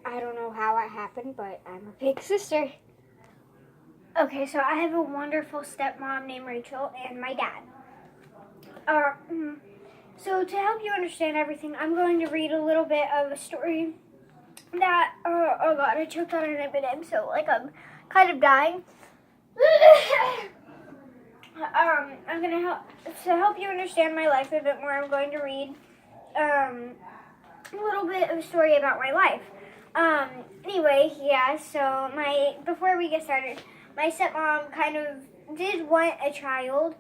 I don't know how it happened, but I'm a big sister. Okay, so I have a wonderful stepmom named Rachel and my dad. So to help you understand everything, I'm going to read a little bit of a story that, oh god, I choked on an M&M, so like I'm kind of dying. I'm gonna help you understand my life a bit more. I'm going to read a little bit of a story about my life. Anyway, yeah. So before we get started, my stepmom kind of did want a child,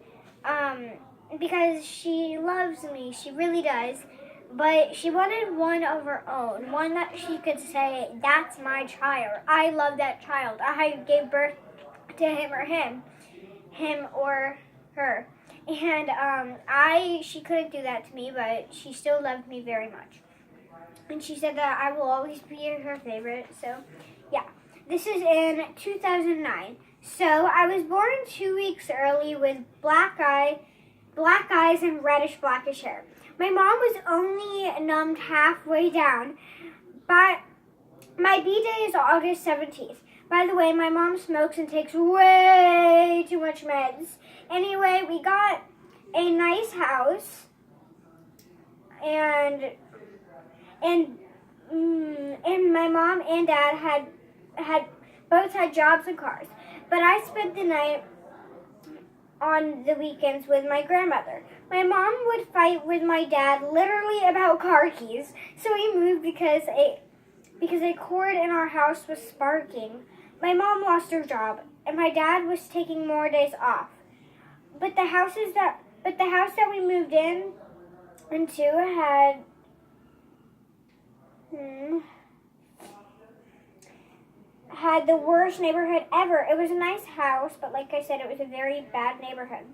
because she loves me. She really does. But she wanted one of her own, one that she could say, "That's my child. I love that child. I gave birth to him or her." And she couldn't do that to me, but she still loved me very much. And she said that I will always be her favorite. So, yeah. This is in 2009. So, I was born 2 weeks early with black eyes and reddish blackish hair. My mom was only numbed halfway down, but my B-day is August 17th. By the way, my mom smokes and takes way too much meds. Anyway, we got a nice house, and my mom and dad had both had jobs and cars. But I spent the night on the weekends with my grandmother. My mom would fight with my dad literally about car keys, so we moved because a cord in our house was sparking. My mom lost her job, and my dad was taking more days off. But the house that we moved into had the worst neighborhood ever. It was a nice house, but like I said, it was a very bad neighborhood.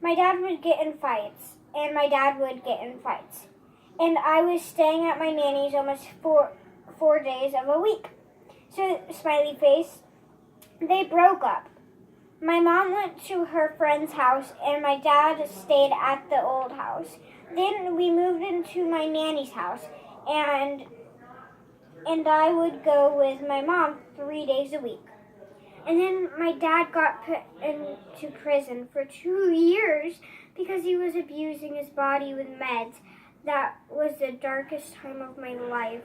My dad would get in fights, and my dad would get in fights. And I was staying at my nanny's almost 4 days of a week. So, smiley face, they broke up. My mom went to her friend's house, and my dad stayed at the old house. Then we moved into my nanny's house, and I would go with my mom 3 days a week. And then my dad got put into prison for 2 years because he was abusing his body with meds. That was the darkest time of my life.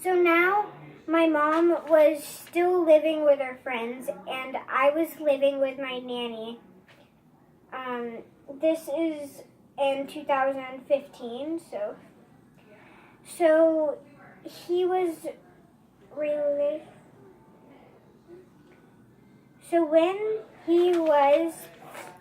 So now my mom was still living with her friends, and I was living with my nanny. This is in 2015, so he was really... So when he was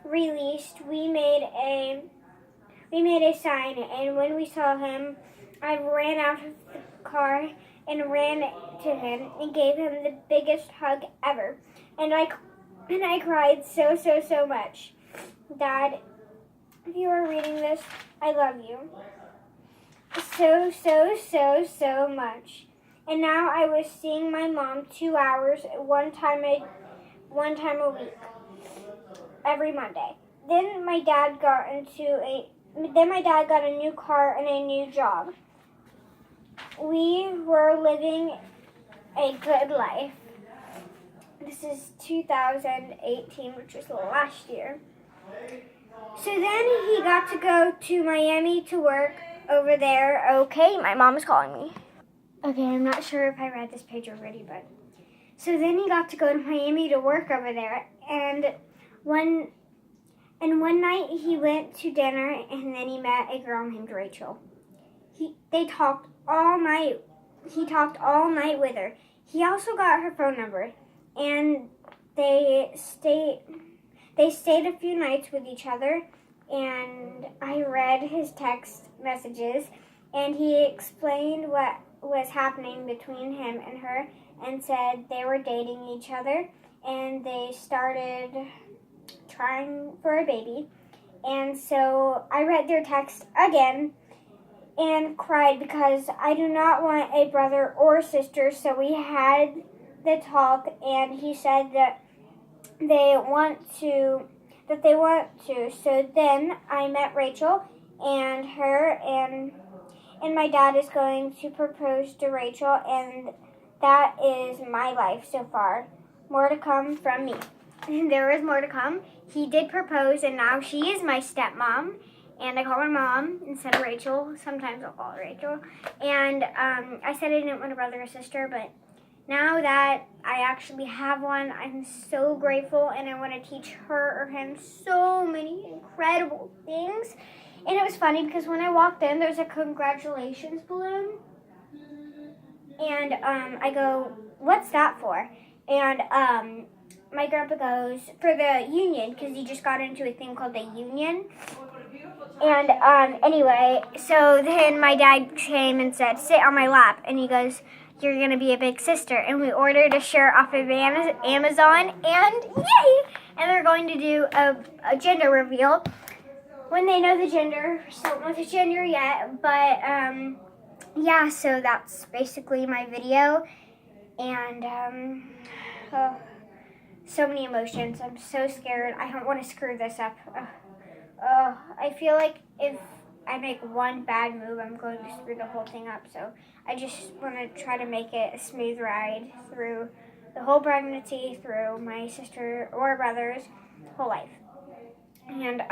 released, we made a sign, and when we saw him, I ran out of the car and ran to him and gave him the biggest hug ever. And I cried so much. Dad, if you are reading this, I love you so much. And now I was seeing my mom 2 hours one time a week, every Monday. Then my dad got a new car and a new job. We were living a good life. This is 2018, which was last year. So then he got to go to Miami to work over there. Okay, my mom is calling me. Okay, I'm not sure if I read this page already, but... So then he got to go to Miami to work over there, and one night he went to dinner, and then he met a girl named Rachel. They talked all night. He talked all night with her. He also got her phone number, and they stayed a few nights with each other, and I read his text messages, and he explained what was happening between him and her, and said they were dating each other, and they started trying for a baby. And so I read their text again and cried because I do not want a brother or sister. So we had the talk, and he said that they that they want to. So then I met Rachel and her, and my dad is going to propose to Rachel, and that is my life so far. More to come from me. There is more to come. He did propose, and now she is my stepmom, and I call her Mom instead of Rachel. Sometimes I'll call her Rachel. And I said I didn't want a brother or sister, but now that I actually have one, I'm so grateful, and I want to teach her or him so many incredible things. And it was funny because when I walked in, there's a congratulations balloon. And I go, "What's that for?" And my grandpa goes, "For the union," because he just got into a thing called the union. And anyway, so then my dad came and said, "Sit on my lap." And he goes, "You're going to be a big sister." And we ordered a shirt off of Amazon, and yay! And they're going to do a gender reveal when they know the gender. We still don't know the gender yet, but yeah, so that's basically my video. And so many emotions. I'm so scared. I don't want to screw this up. I feel like if I make one bad move, I'm going to screw the whole thing up. So I just want to try to make it a smooth ride through the whole pregnancy, through my sister or brother's whole life. And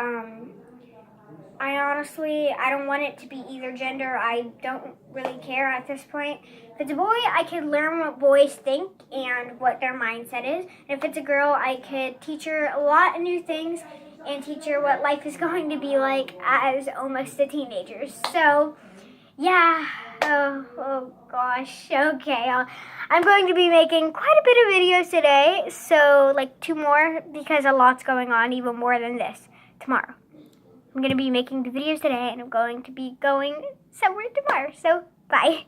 I don't want it to be either gender. I don't really care at this point. If it's a boy, I can learn what boys think and what their mindset is. And if it's a girl, I could teach her a lot of new things and teach her what life is going to be like as almost a teenager. So, yeah. Oh gosh. Okay. I'm going to be making quite a bit of videos today. So, like 2 more, because a lot's going on, even more than this, tomorrow. I'm going to be making the videos today, and I'm going to be going somewhere tomorrow. So, bye.